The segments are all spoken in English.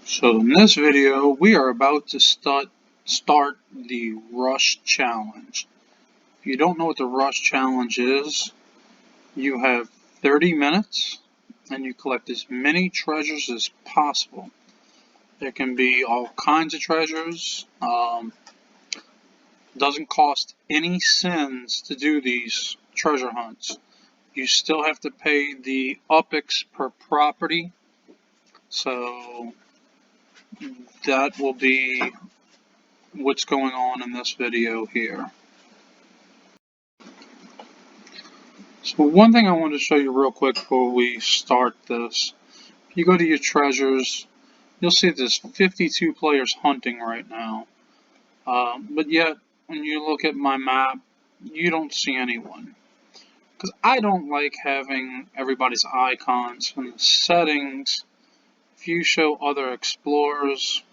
So in this video, we are about to start the Rush Challenge. If you don't know what the Rush Challenge is, you have 30 minutes and you collect as many treasures as possible. There can be all kinds of treasures. Doesn't cost any cents to do these treasure hunts. You still have to pay the UPX per property. So that will be what's going on in this video here. So one thing I want to show you real quick before we start this, if you go to your treasures, you'll see there's 52 players hunting right now. But yet, when you look at my map, you don't see anyone. Because I don't like having everybody's icons in the settings. If you show other explorers,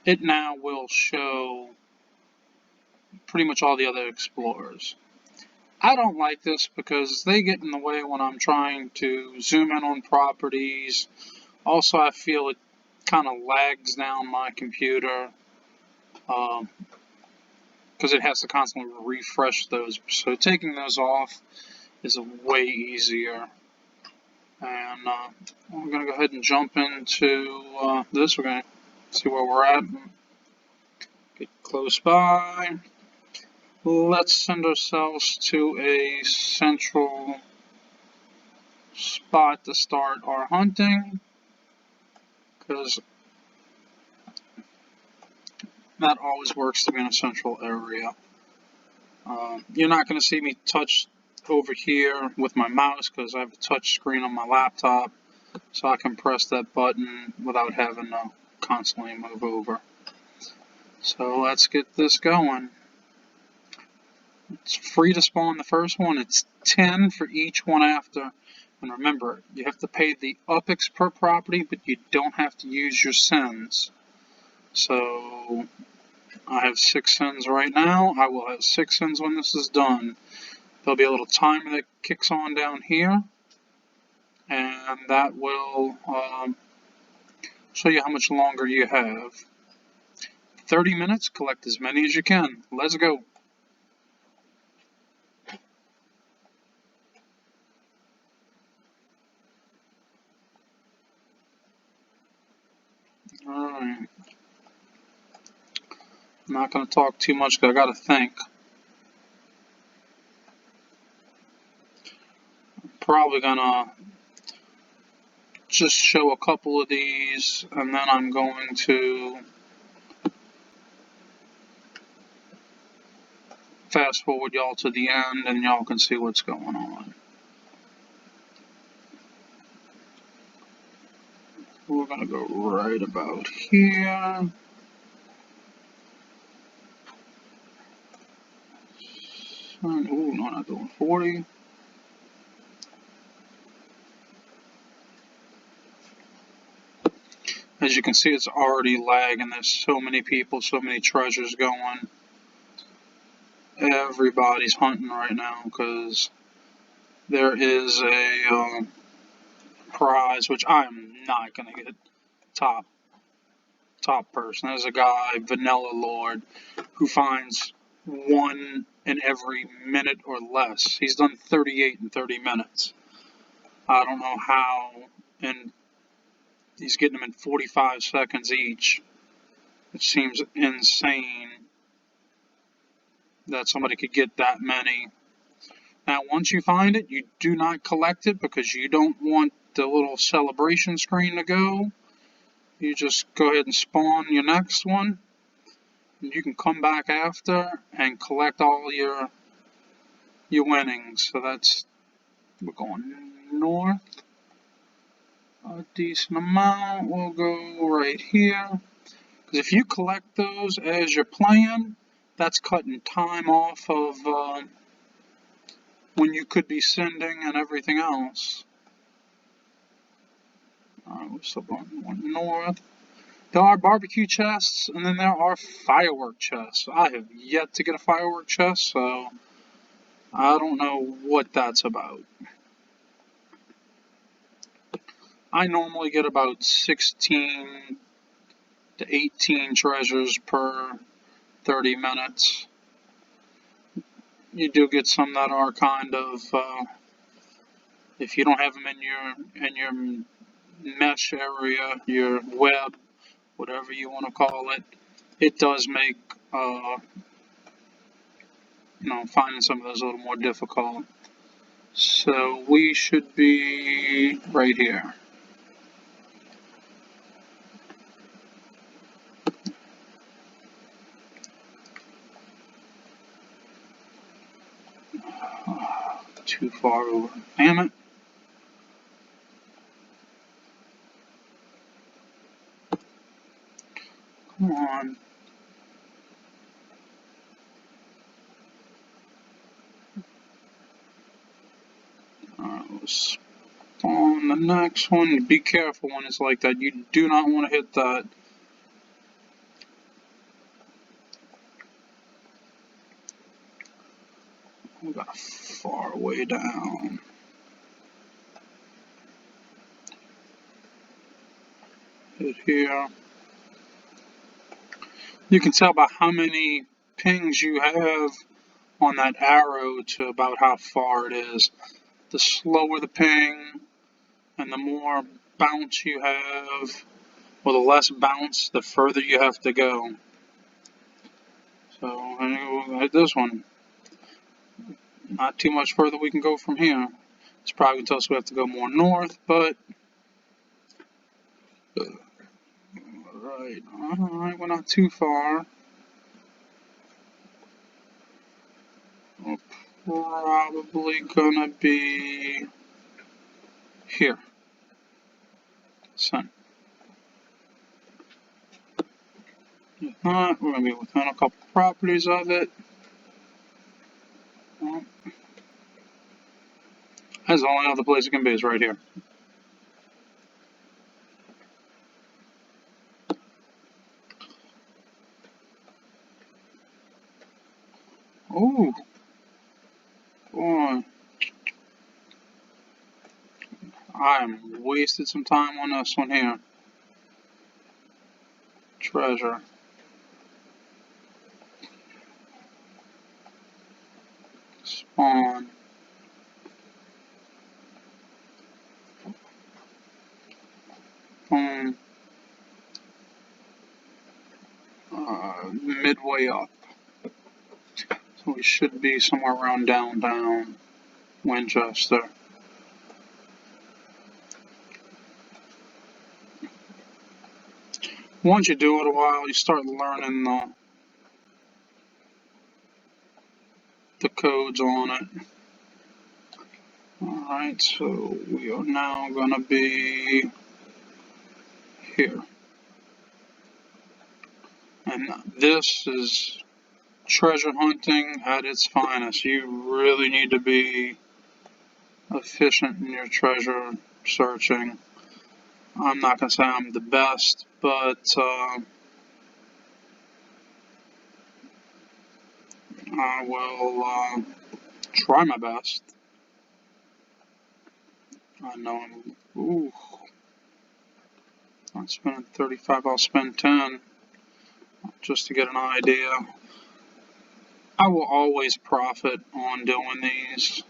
it now will show pretty much all the other explorers. I don't like this because they get in the way when I'm trying to zoom in on properties. Also, I feel it kind of lags down my computer because it has to constantly refresh those. So taking those off is way easier. And I'm going to go ahead and jump into this. We're going to see where we're at. Get close by. Let's send ourselves to a central spot to start our hunting, because that always works to be in a central area. You're not going to see me touch over here with my mouse because I have a touch screen on my laptop, so I can press that button without having to constantly move over. So let's get this going. It's free to spawn the first one. It's 10 for each one after. And remember, you have to pay the UPX per property, but you don't have to use your sins. So I have 6 sins right now. I will have 6 sins when this is done. There'll be a little timer that kicks on down here, and that will show you how much longer you have. 30 minutes, collect as many as you can. Let's go. Alright. I'm not going to talk too much because I got to think. Probably going to just show a couple of these, and then I'm going to fast forward y'all to the end and y'all can see what's going on. We're going to go right about here. Ooh, no, not doing 40. As you can see, it's already lagging. There's so many people, so many treasures going. Everybody's hunting right now because there is a prize, which I'm not going to get top person. There's a guy, Vanilla Lord, who finds 1 in every minute or less. He's done 38 in 30 minutes. I don't know how, and he's getting them in 45 seconds each. It seems insane that somebody could get that many. Now, once you find it, you do not collect it because you don't want the little celebration screen to go. You just go ahead and spawn your next one. And you can come back after and collect all your winnings. So we're going north. A decent amount. We'll go right here. Because if you collect those as you're playing, that's cutting time off of when you could be sending and everything else. We're still going north. There are barbecue chests, and then there are firework chests. I have yet to get a firework chest, so I don't know what that's about. I normally get about 16 to 18 treasures per 30 minutes. You do get some that are kind of, if you don't have them in your mesh area, your web, whatever you want to call it, it does make finding some of those a little more difficult. So we should be right here. Too far over. Damn it. Come on. Let's spawn the next one. Be careful when it's like that. You do not want to hit that. We got far way down. Hit here. You can tell by how many pings you have on that arrow to about how far it is. The slower the ping and the more bounce you have, or the less bounce, the further you have to go. So we'll hit this one. Not too much further we can go from here. It's probably going to tell us we have to go more north, but alright, we're not too far. We're probably gonna be here. Sun. If not, we're gonna be within a couple properties of it. Well, that's the only other place it can be is right here. Oh, boy. I am wasted some time on this one here. Treasure. Spawn. Boom. Midway up. So we should be somewhere around downtown Winchester. Once you do it a while, you start learning the codes on it. Alright, so we are now going to be here. And this is treasure hunting at its finest. You really need to be efficient in your treasure searching. I'm not going to say I'm the best, but I will try my best. I know I'm spending 35, I'll spend 10 just to get an idea. I will always profit on doing these.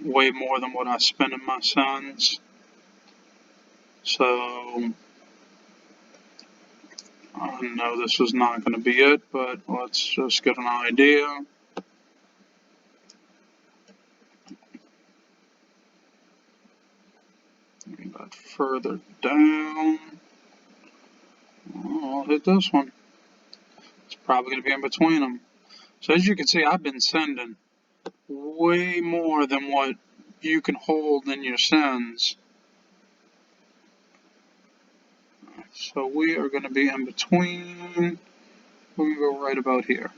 Way more than what I spend in my sons. So I know this is not going to be it, but let's just get an idea. But further down, I'll hit this one. It's probably going to be in between them. So as you can see, I've been sending way more than what you can hold in your sends. So we are going to be in between. We're going to go right about here.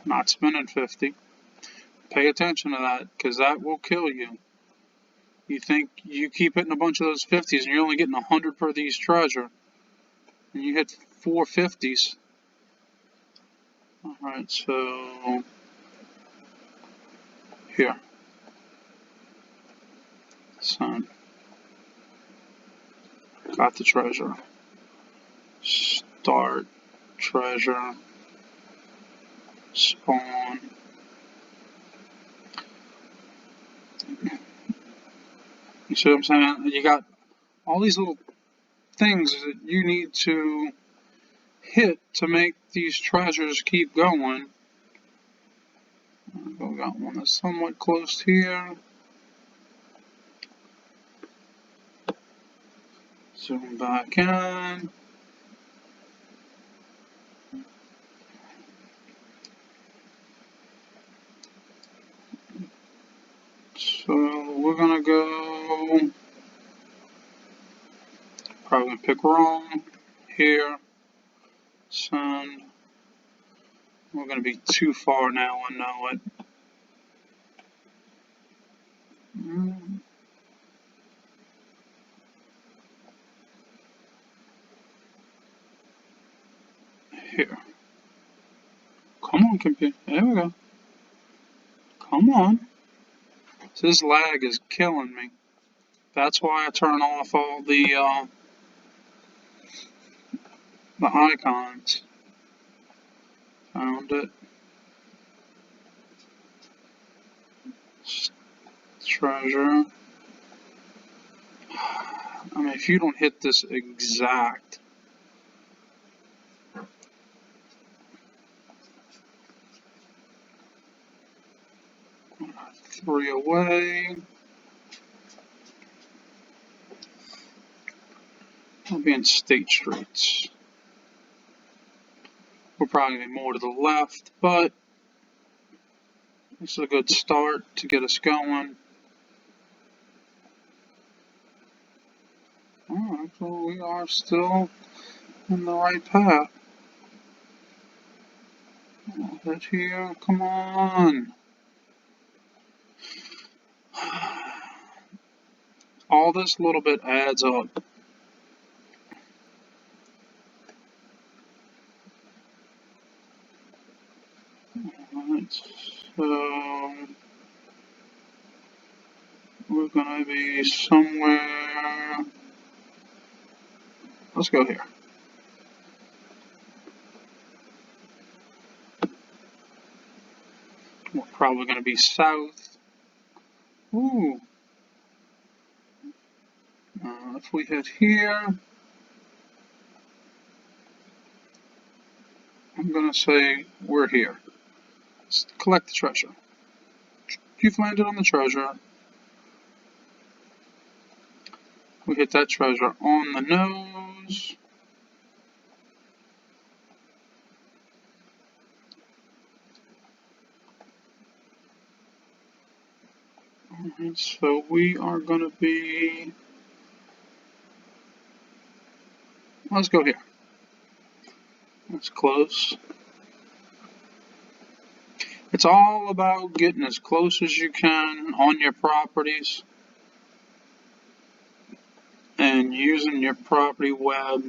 Not spending 50. Pay attention to that, because that will kill you. You think you keep hitting a bunch of those 50s and you're only getting 100 per these treasure. And you hit 4 50s. Alright, so here. Send. Got the treasure. Start treasure. Spawn. You see what I'm saying? You got all these little things that you need to hit to make these treasures keep going. We got one that's somewhat close here. Zoom back in. So we're gonna go, probably gonna pick wrong here. Send. We're gonna be too far now, I know it. Here. Come on, computer. There we go. Come on. This lag is killing me. That's why I turn off all the icons. Found it. Treasure. I mean, if you don't hit this exact. 3 away. I'll be in State Streets. We're probably going to be more to the left, but this is a good start to get us going. Alright, so we are still in the right path. Hit here, come on. All this little bit adds up. Alright, so we're gonna be somewhere. Let's go here. We're probably gonna be south. Ooh. If we hit here, I'm gonna say we're here. Let's collect the treasure. You've landed on the treasure. We hit that treasure on the nose. Alright, so we are gonna be. Let's go here. That's close. It's all about getting as close as you can on your properties and using your property web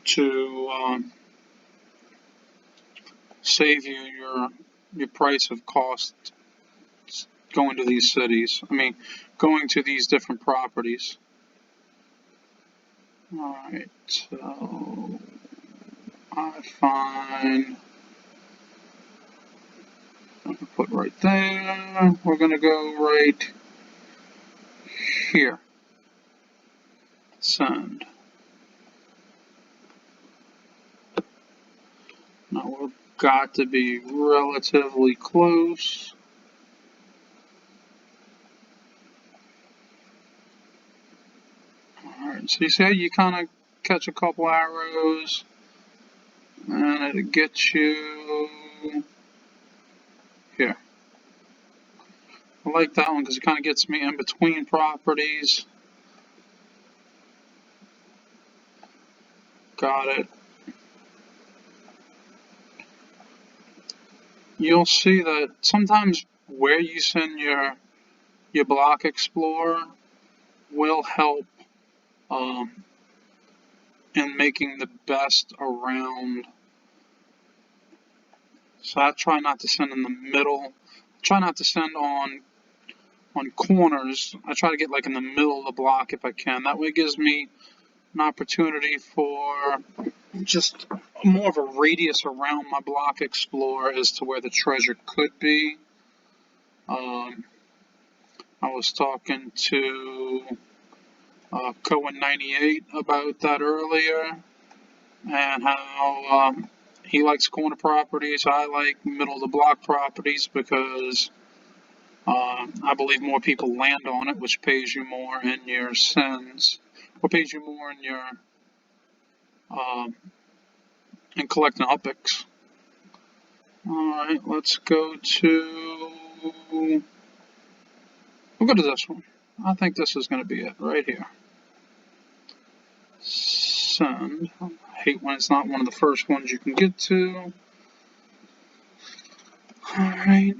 to save you your price of cost going to these cities. I mean, going to these different properties. Alright, so I find. I'm gonna put right there. We're gonna go right here. Send. Now we've got to be relatively close. Alright, so you see how you kind of catch a couple arrows and it gets you here. I like that one because it kind of gets me in between properties. Got it. You'll see that sometimes where you send your block explorer will help in making the best around. So I try not to send in the middle. Try not to send on on corners. I try to get like in the middle of the block if I can. That way it gives me an opportunity for just more of a radius around my block explore as to where the treasure could be. I was talking to Cohen 98 about that earlier, and how he likes corner properties. I like middle of the block properties because I believe more people land on it, which pays you more in your sins, or pays you more in your in collecting epics. Alright, let's go to, we'll go to this one. I think this is going to be it right here. Send. I hate when it's not one of the first ones you can get to. Alright,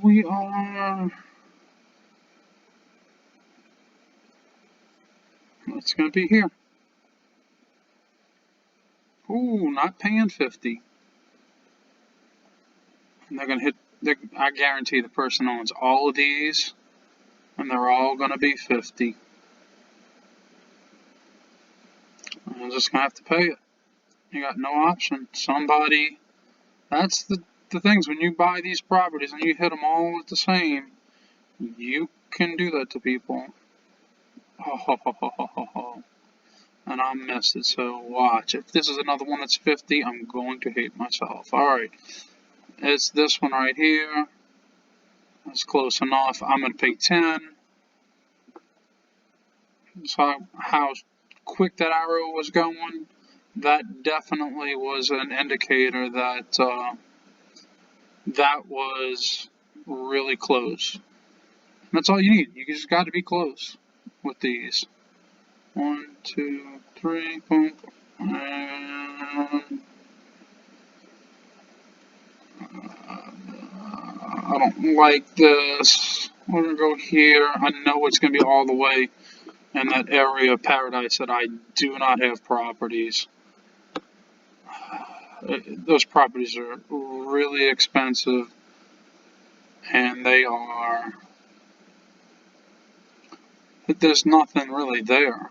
we are, it's going to be here. Ooh, not paying 50. And they're going to hit, I guarantee the person owns all of these, and they're all going to be 50. I'm just going to have to pay it. You got no option. Somebody, that's the things when you buy these properties and you hit them all at the same, you can do that to people. And I missed it, so watch. If this is another one that's 50, I'm going to hate myself. Alright, it's this one right here. That's close enough. I'm going to pay 10. So how quick that arrow was going, that definitely was an indicator that that was really close. And that's all you need. You just got to be close with these. 1, 2, 3, boom, and I don't like this. We're gonna go here. I know it's gonna be all the way in that area of paradise that I do not have properties. Those properties are really expensive, and they are. There's nothing really there.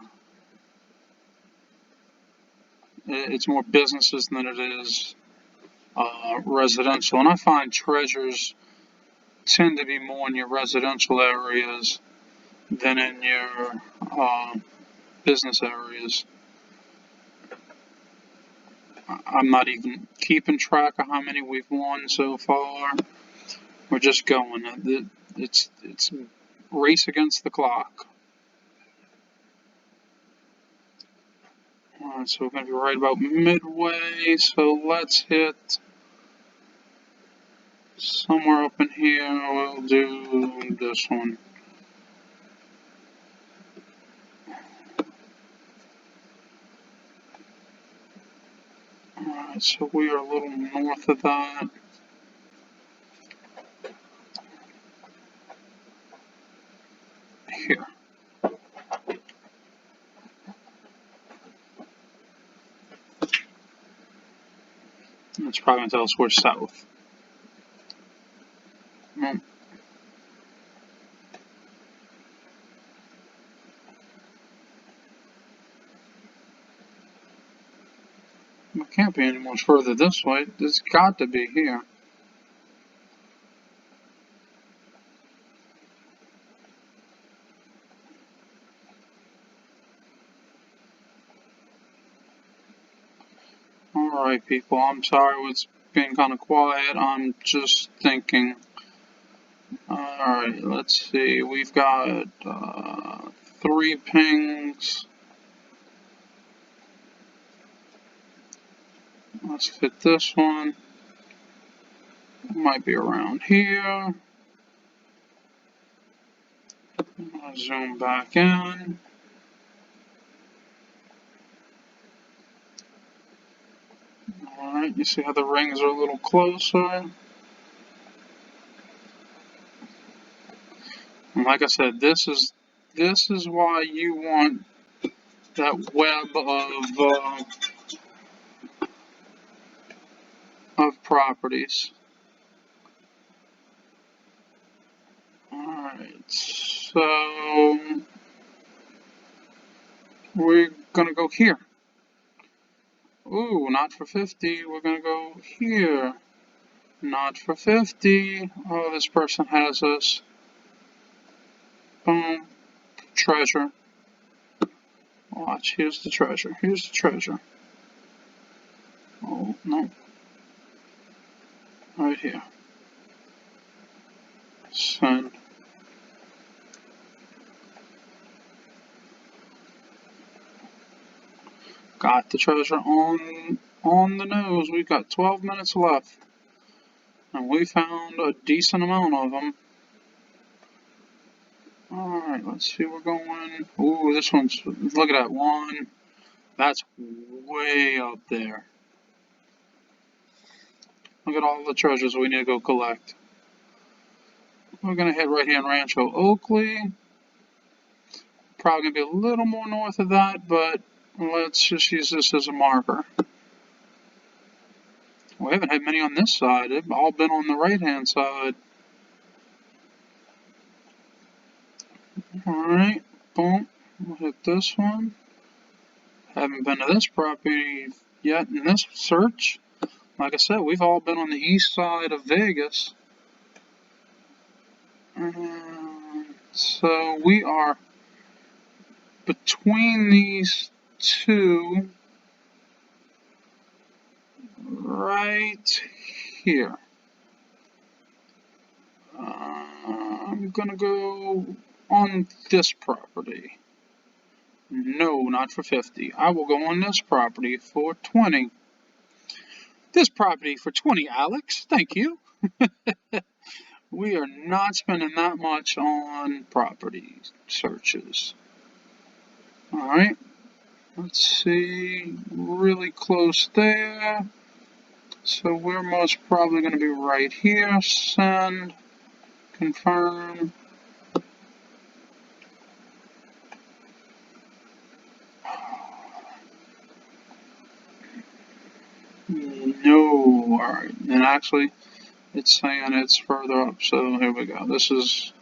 It's more businesses than it is residential, and I find treasures tend to be more in your residential areas than in your business areas. I'm not even keeping track of how many we've won so far. We're just going. It's race against the clock. Alright, so we're going to be right about midway, so let's hit somewhere up in here. We'll do this one. Alright, so we are a little north of that. Here. It's probably going to tell us we're south. It can't be any much further this way. It's got to be here. Alright, people, I'm sorry it's been kind of quiet. I'm just thinking. Alright, let's see. We've got 3 pings. Let's hit this one. It might be around here. I'll zoom back in. Alright, you see how the rings are a little closer. And like I said, this is why you want that web of properties. Alright. So we're gonna go here. Ooh, not for 50. We're gonna go here. Not for 50. Oh, this person has us. Boom. Treasure. Watch. Here's the treasure. Here's the treasure. Oh, no. Right here. Send. Got the treasure on the nose. We've got 12 minutes left. And we found a decent amount of them. Alright, let's see, we're going. Ooh, this one's. Look at that one. That's way up there. Look at all the treasures we need to go collect. We're going to hit right here in Rancho Oakley. Probably going to be a little more north of that, but let's just use this as a marker. We haven't had many on this side. They've all been on the right-hand side. Alright, boom. We'll hit this one. Haven't been to this property yet in this search. Like I said, we've all been on the east side of Vegas. So we are between these two right here. I'm gonna go on this property. No, not for 50. I will go on this property for 20. This property for 20, Alex. Thank you. We are not spending that much on property searches. Alright. Let's see. Really close there. So we're most probably going to be right here. Send. Confirm. No. Alright. And actually, it's saying it's further up. So here we go. This is.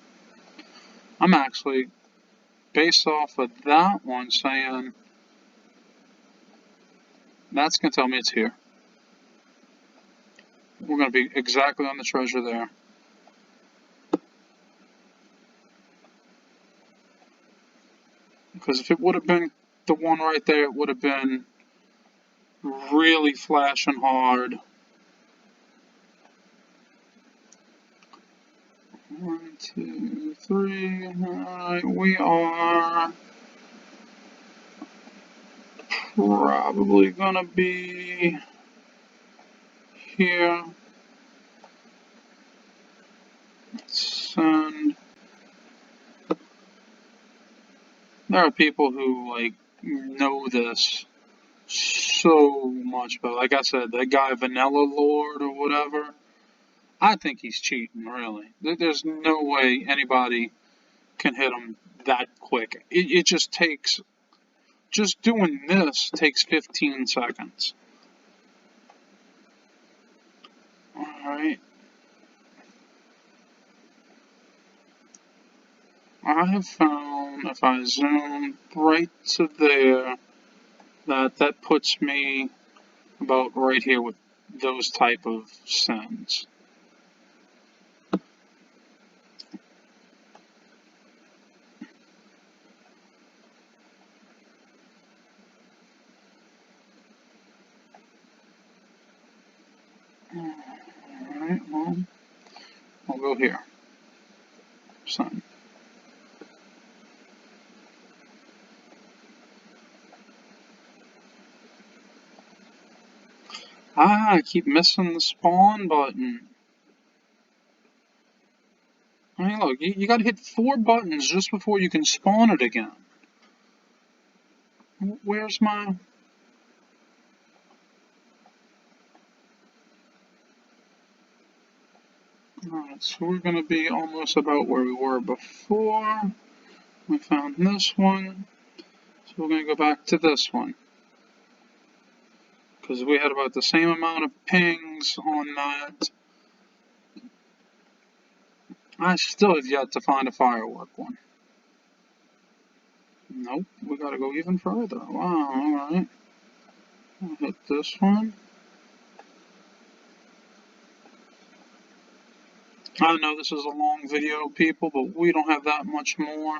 I'm actually, based off of that one, saying that's going to tell me it's here. We're going to be exactly on the treasure there. Because if it would have been the one right there, it would have been really flashing hard. 1, 2, 3. Alright, we are probably gonna be here. Send. There are people who like know this so much, but like I said, that guy Vanilla Lord or whatever, I think he's cheating, really. There's no way anybody can hit him that quick. It just takes, just doing this takes 15 seconds. Alright. I have found, if I zoom right to there, that puts me about right here with those type of sends. Alright, well, I'll go here. Send. I keep missing the spawn button. I mean, look, you gotta hit 4 buttons just before you can spawn it again. Where's my... Alright, so we're gonna be almost about where we were before. We found this one. So we're gonna go back to this one. Because we had about the same amount of pings on that. I still have yet to find a firework one. Nope, we gotta go even further. Wow, alright. I'll hit this one. I know this is a long video, people, but we don't have that much more.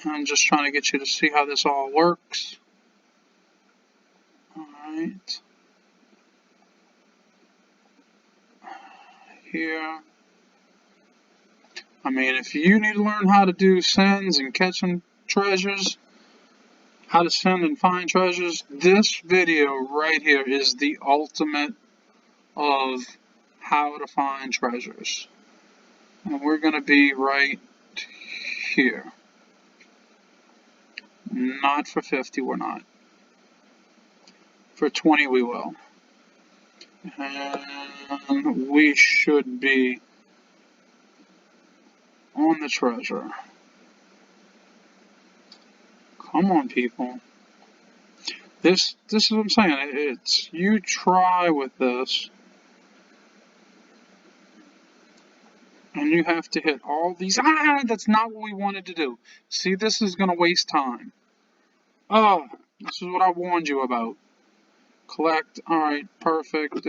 I'm just trying to get you to see how this all works. Alright. Here. I mean, if you need to learn how to do sends and catching treasures, how to send and find treasures, this video right here is the ultimate of how to find treasures. And we're going to be right here. Not for 50, we're not. For 20, we will. And we should be on the treasure. Come on, people. This is what I'm saying. It's you try with this, and you have to hit all these. That's not what we wanted to do. See, this is gonna waste time. Oh, this is what I warned you about. Collect. All right, perfect.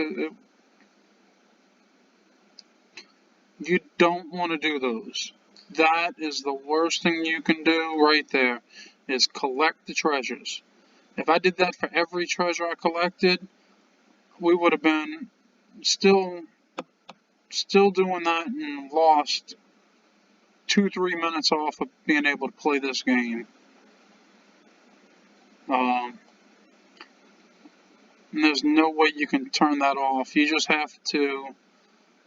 You don't want to do those. That is the worst thing you can do right there, is collect the treasures. If I did that for every treasure I collected, we would have been still doing that and lost 2-3 minutes off of being able to play this game. And there's no way you can turn that off. You just have to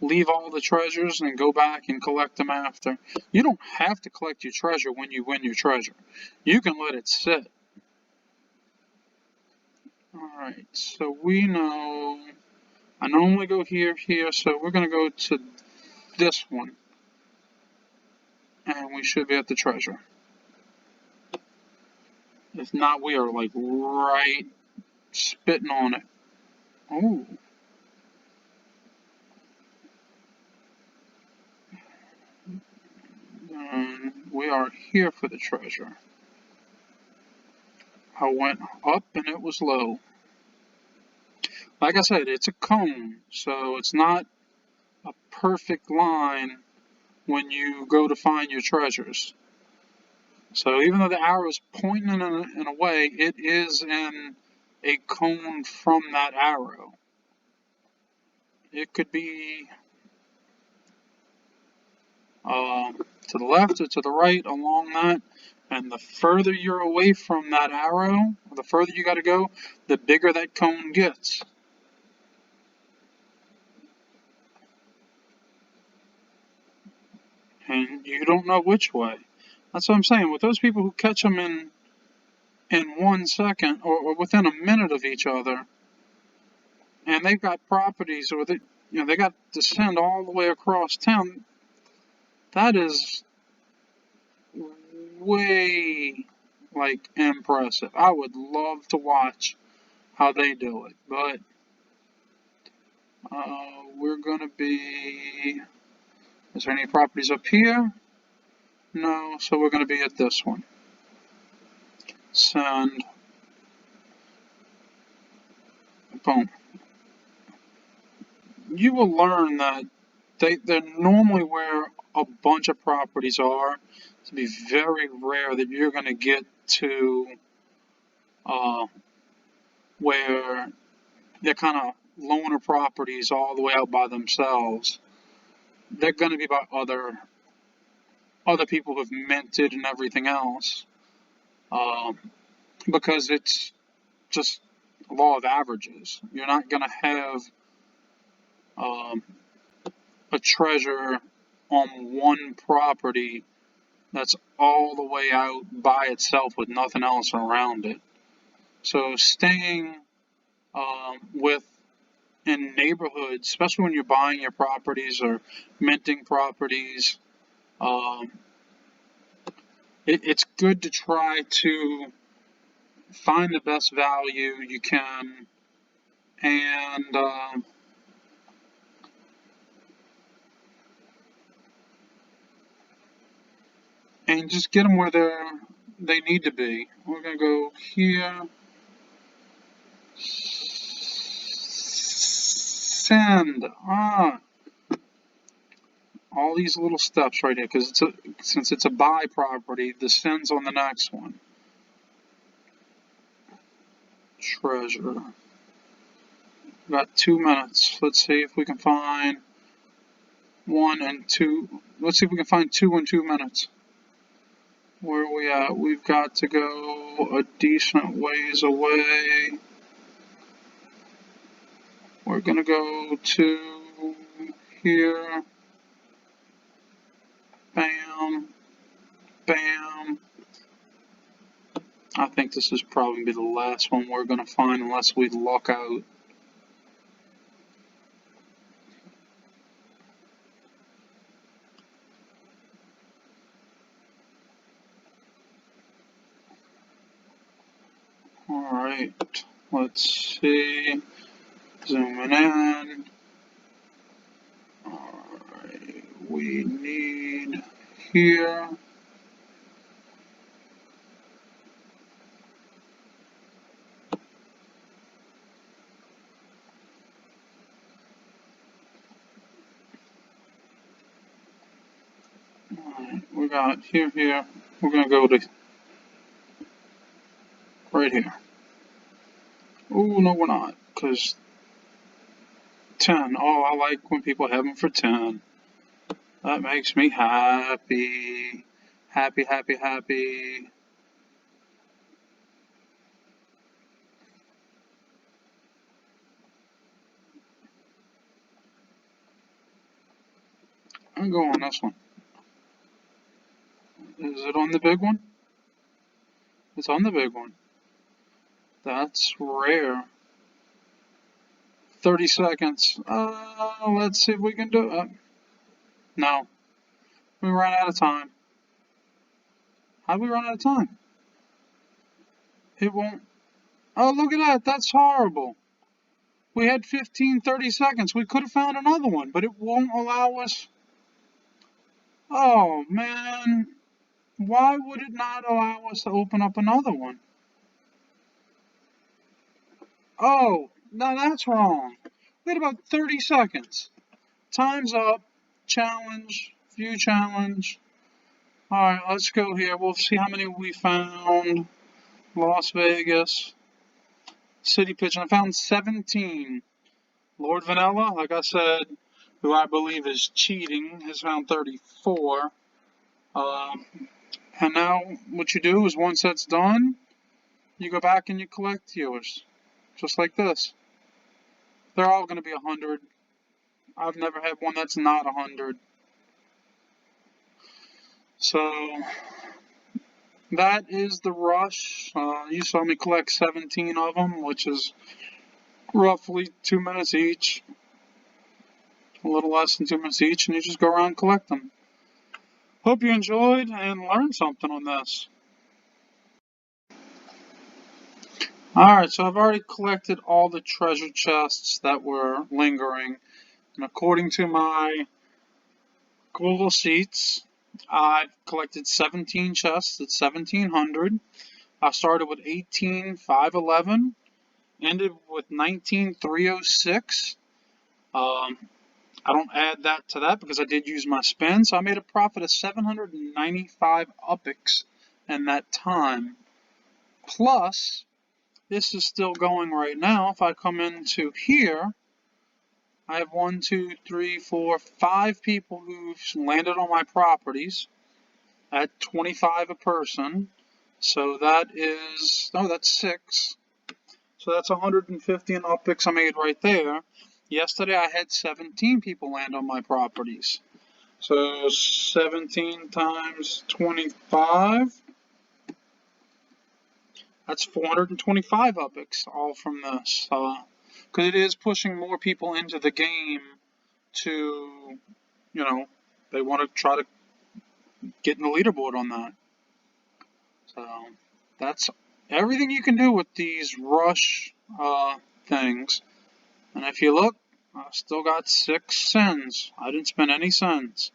leave all the treasures and go back and collect them after. You don't have to collect your treasure when you win your treasure. You can let it sit. Alright, so we know I normally go here, so we're going to go to this one. And we should be at the treasure. If not, we are like right spitting on it. Oh. And we are here for the treasure. I went up and it was low. Like I said, it's a cone, so it's not a perfect line when you go to find your treasures. So even though the arrow is pointing in a way, it is in a cone from that arrow. It could be to the left or to the right along that. And the further you're away from that arrow, the further you got to go, the bigger that cone gets. And you don't know which way. That's what I'm saying. With those people who catch them in 1 second or within a minute of each other, and they've got properties or they got to send all the way across town, that is way like impressive. I would love to watch how they do it, but we're gonna be. Is there any properties up here? No, so we're gonna be at this one. Send. Boom. You will learn that they're normally where a bunch of properties are. It's be very rare that you're going to get to where they're kind of loner properties all the way out by themselves. They're going to be by other people who've minted and everything else, because it's just a law of averages. You're not going to have a treasure on one property that's all the way out by itself with nothing else around it. So staying in neighborhoods, especially when you're buying your properties or minting properties, it's good to try to find the best value you can and just get them where they need to be. We're going to go here. Send. All these little steps right here, because since it's a buy property, the send's on the next one. Treasure. We've got 2 minutes. Let's see if we can find 1 and 2. Let's see if we can find 2 in 2 minutes. Where are we at? We've got to go a decent ways away. We're going to go to here. Bam. Bam. I think this is probably the last one we're going to find unless we luck out. Alright, let's see. Zooming in. Alright, we need here. Alright, we got here. We're going to go to right here. Oh, no, we're not, because 10. Oh, I like when people have them for 10. That makes me happy. Happy, happy, happy. I'm going on this one. Is it on the big one? It's on the big one. That's rare. 30 seconds. Let's see if we can do it. No. We ran out of time. How'd we run out of time? It won't. Oh, look at that. That's horrible. We had 15, 30 seconds. We could have found another one, but it won't allow us. Oh, man. Why would it not allow us to open up another one? Oh, no, that's wrong. We had about 30 seconds. Time's up. Challenge. View challenge. Alright, let's go here. We'll see how many we found. Las Vegas. City Pigeon. I found 17. Lord Vanilla, like I said, who I believe is cheating, has found 34. And now what you do is once that's done, you go back and you collect yours. Just like this. They're all going to be 100. I've never had one that's not 100. So that is the rush. You saw me collect 17 of them, which is roughly 2 minutes each. A little less than 2 minutes each, and you just go around and collect them. Hope you enjoyed and learned something on this. Alright, so I've already collected all the treasure chests that were lingering. And according to my Google Sheets, I collected 17 chests at 1,700. I started with 18,511, ended with 19,306. I don't add that to that because I did use my spin, so I made a profit of 795 upics in that time. Plus, this is still going right now. If I come into here, I have 1, 2, 3, 4, 5 people who've landed on my properties at 25 a person. So that is, no, that's 6. So that's 150 in upics I made right there. Yesterday I had 17 people land on my properties. So 17 times 25. That's 425 upics, all from this. Because it is pushing more people into the game to, they want to try to get in the leaderboard on that. So that's everything you can do with these rush things. And if you look, I still got 6 cents. I didn't spend any cents.